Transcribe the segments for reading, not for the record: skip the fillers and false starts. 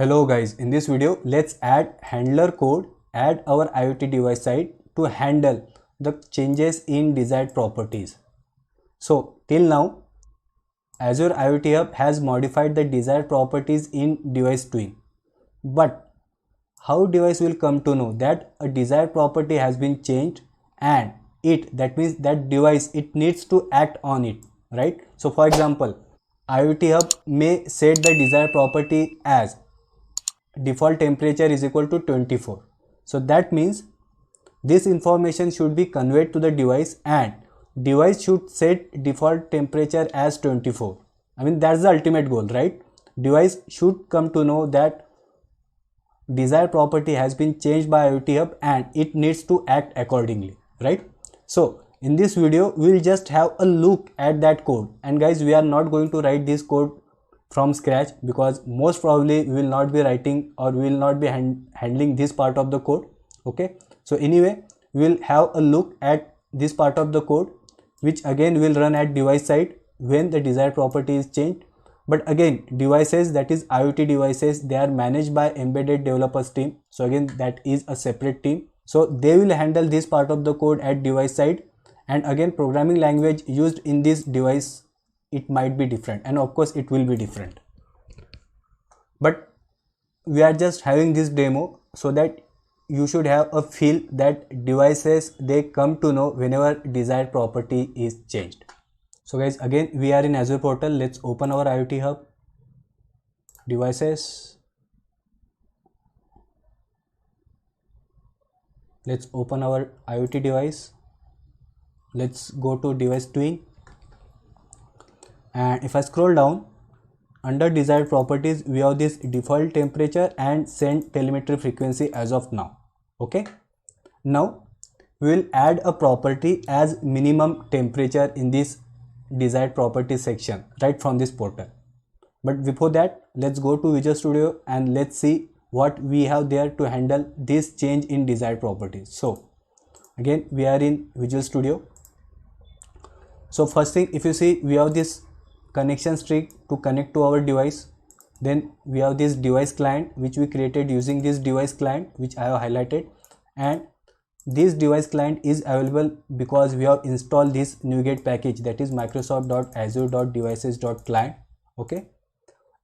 Hello guys, in this video let's add handler code at our IoT device side to handle the changes in desired properties. So till now Azure IoT Hub has modified the desired properties in device twin. But how device will come to know that a desired property has been changed and that means that device it needs to act on it, right? So for example, IoT Hub may set the desired property as default temperature is equal to 24. So that means this information should be conveyed to the device and device should set default temperature as 24. I mean that's the ultimate goal, right? Device should come to know that desired property has been changed by IoT Hub and it needs to act accordingly, right? So in this video we will just have a look at that code, and guys we are not going to write this code from scratch because most probably we will not be writing or we will not be handling this part of the code. Okay, so anyway we will have a look at this part of the code, which again will run at device side when the desired property is changed. But again devices, that is IoT devices, they are managed by embedded developers team, so again that is a separate team, so they will handle this part of the code at device side. And again programming language used in this device, it might be different, and of course it will be different, but we are just having this demo so that you should have a feel that devices they come to know whenever desired property is changed. So guys, again we are in Azure portal. Let's open our IoT Hub, devices, let's open our IoT device, let's go to device twin, and if I scroll down under desired properties we have this default temperature and send telemetry frequency as of now. Okay, now we will add a property as minimum temperature in this desired properties section right from this portal. But before that, let's go to Visual Studio and let's see what we have there to handle this change in desired properties. So again we are in Visual Studio. So first thing, if you see, we have this connection string to connect to our device. Then we have this device client which we created using this device client which I have highlighted, and this device client is available because we have installed this NuGet package, that is Microsoft.Azure.Devices.Client. Okay,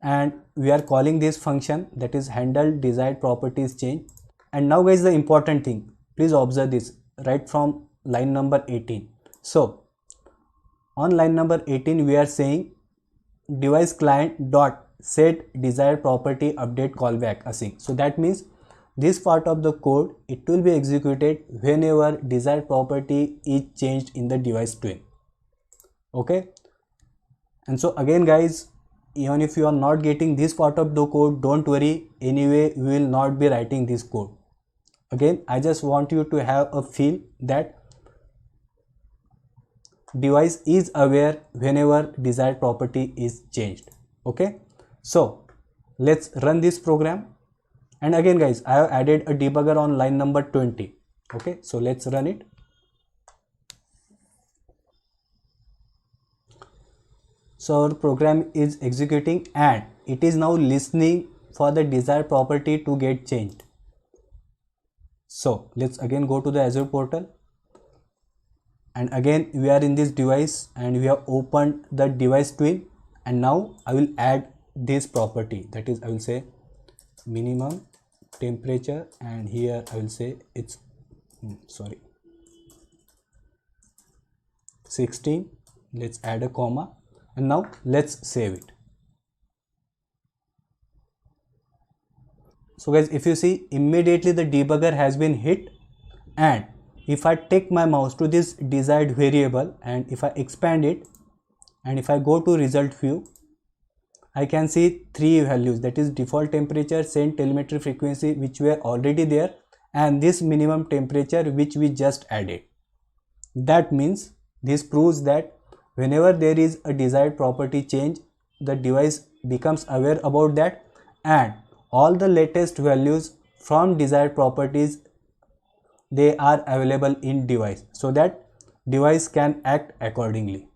and we are calling this function, that is HandleDesiredPropertiesChange. And now guys, the important thing, please observe this right from line number 18. So on line number 18 we are saying device client dot set desired property update callback async. So that means this part of the code, it will be executed whenever desired property is changed in the device twin. Okay, and so again guys, even if you are not getting this part of the code, don't worry, anyway we will not be writing this code. Again I just want you to have a feel that device is aware whenever desired property is changed. Okay, so let's run this program. And again guys, I have added a debugger on line number 20. Okay, so let's run it. So our program is executing and it is now listening for the desired property to get changed. So let's again go to the Azure portal, and again we are in this device and we have opened the device twin, and now I will add this property, that is I will say minimum temperature, and here I will say it's 16. Let's add a comma, and now let's save it. So guys, if you see, immediately the debugger has been hit, and if I take my mouse to this desired variable and if I expand it and if I go to result view, I can see three values, that is default temperature, send telemetry frequency which were already there, and this minimum temperature which we just added. That means this proves that whenever there is a desired property change, the device becomes aware about that, and all the latest values from desired properties, they are available in device so that device can act accordingly.